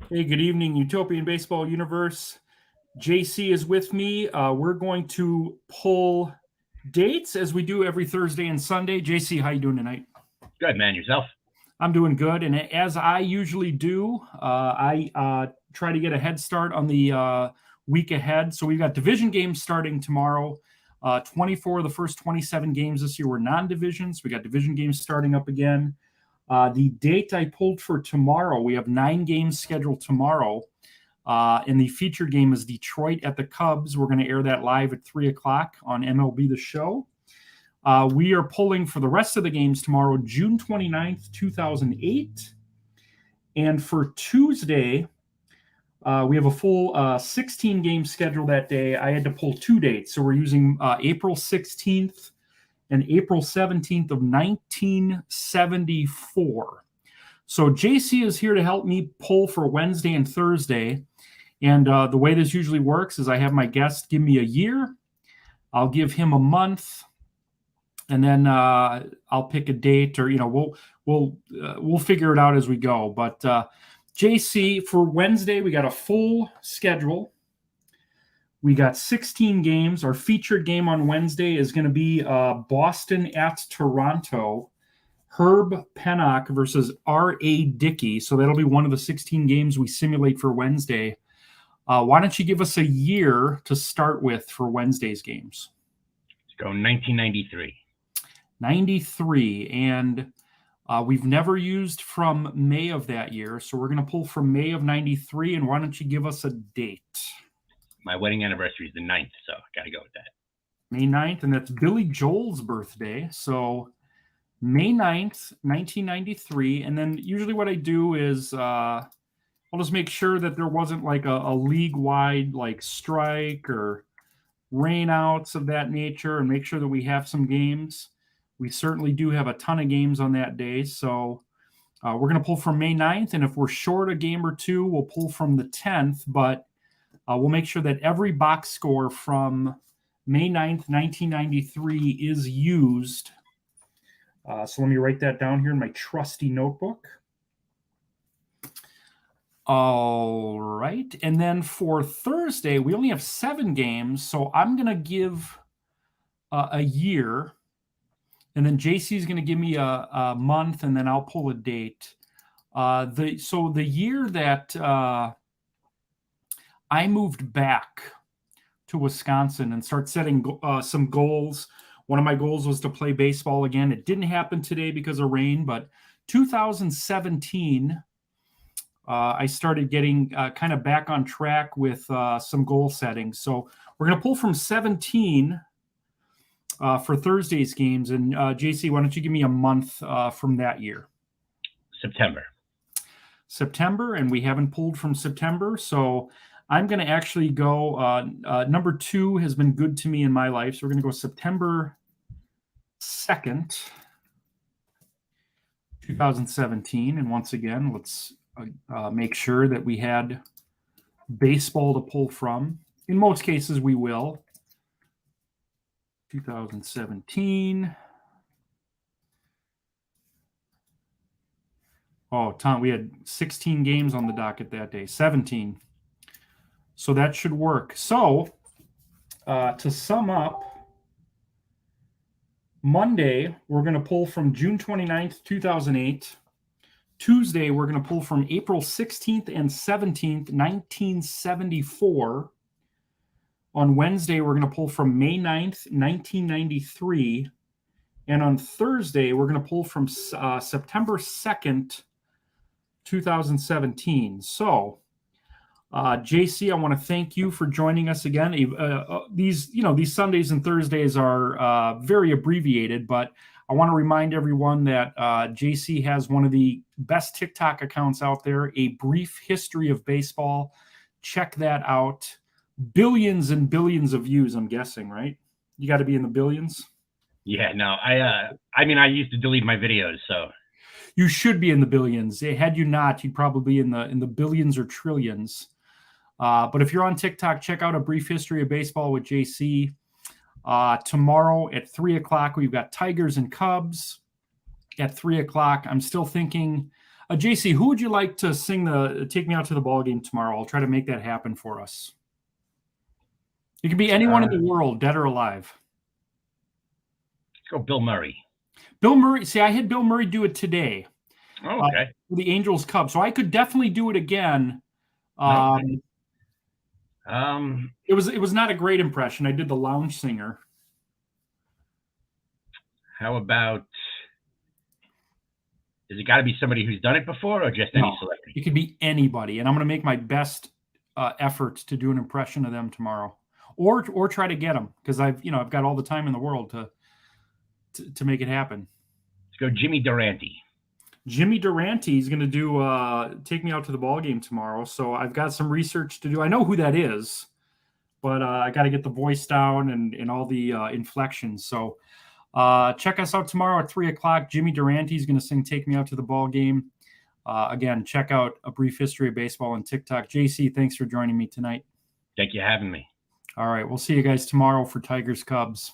Hey, good evening, Utopian Baseball Universe. JC is with me. We're going to pull dates as we do every Thursday and Sunday. JC, how you doing tonight? Good, man. Yourself? I'm doing good, and as I usually do, I try to get a head start on the week ahead. So we've got division games starting tomorrow. 24 of the first 27 games this year were non-divisions. We got division games starting up again. The date I pulled for tomorrow, we have 9 games scheduled tomorrow. And the featured game is Detroit at the Cubs. We're going to air that live at 3 o'clock on MLB The Show. We are pulling for the rest of the games tomorrow, June 29th, 2008. And for Tuesday, we have a full 16-game schedule that day. I had to pull 2 dates. So we're using April 16th and April 17th of 1974. So JC is here to help me pull for Wednesday and Thursday. And the way this usually works is I have my guest give me a year. I'll give him a month. And then I'll pick a date, or we'll figure it out as we go. But JC, for Wednesday, we got a full schedule. We got 16 games. Our featured game on Wednesday is going to be Boston at Toronto. Herb Pennock versus R.A. Dickey. So that'll be one of the 16 games we simulate for Wednesday. Why don't you give us a year to start with for Wednesday's games? Let's go 1993. 93, and we've never used from May of that year, so we're going to pull from May of 93, and why don't you give us a date? My wedding anniversary is the 9th, so I got to go with that. May 9th, and that's Billy Joel's birthday, so May 9th, 1993, and then usually what I do is I'll just make sure that there wasn't like a league-wide like strike or rainouts of that nature, and make sure that we have some games. We certainly do have a ton of games on that day, so we're going to pull from May 9th, and if we're short a game or two, we'll pull from the 10th, but we'll make sure that every box score from May 9th, 1993 is used. So let me write that down here in my trusty notebook. All right, and then for Thursday, we only have 7 games, so I'm going to give a year. And then JC is going to give me a month, and then I'll pull a date. So the year that I moved back to Wisconsin and start setting some goals, one of my goals was to play baseball again. It didn't happen today because of rain, but 2017, I started getting kind of back on track with some goal setting. So we're going to pull from 17 for Thursday's games. And JC, why don't you give me a month from that year? September, and we haven't pulled from September. So I'm going to actually go, number 2 has been good to me in my life. So we're going to go September 2nd, 2017. And once again, let's make sure that we had baseball to pull from. In most cases, we will. 2017. Oh, Tom, we had 16 games on the docket that day, 17. So that should work. So to sum up, Monday, we're going to pull from June 29th, 2008. Tuesday, we're going to pull from April 16th and 17th, 1974. On Wednesday, we're going to pull from May 9th, 1993. And on Thursday, we're going to pull from September 2nd, 2017. So, JC, I want to thank you for joining us again. These Sundays and Thursdays are very abbreviated, but I want to remind everyone that JC has one of the best TikTok accounts out there, A Brief History of Baseball. Check that out. Billions and billions of views, I'm guessing, right? You got to be in the billions. Yeah, no, I mean, I used to delete my videos, so you should be in the billions. Had you not, you'd probably be in the billions or trillions. But if you're on TikTok, check out A Brief History of Baseball with JC. Tomorrow at 3 o'clock, we've got Tigers and Cubs at 3 o'clock. I'm still thinking JC, who would you like to sing the "Take Me Out to the Ball Game" tomorrow? I'll try to make that happen for us. It could be anyone in the world, dead or alive. Let's go Bill Murray. Bill Murray. See, I had Bill Murray do it today. Oh, okay. The Angels Cubs. So I could definitely do it again. Okay. It was not a great impression. I did the lounge singer. How about? Has it got to be somebody who's done it before, or just any celebrity? It could be anybody, and I'm going to make my best effort to do an impression of them tomorrow, or try to get them, because I've got all the time in the world to make it happen. Let's go Jimmy Durante. Jimmy Durante is going to do "Take Me Out to the Ball Game" tomorrow, so I've got some research to do. I know who that is, but I got to get the voice down and all the inflections. So check us out tomorrow at 3:00. Jimmy Durante is going to sing "Take Me Out to the Ball Game." Again, check out A Brief History of Baseball on TikTok. JC, thanks for joining me tonight. Thank you for having me. All right, we'll see you guys tomorrow for Tigers Cubs.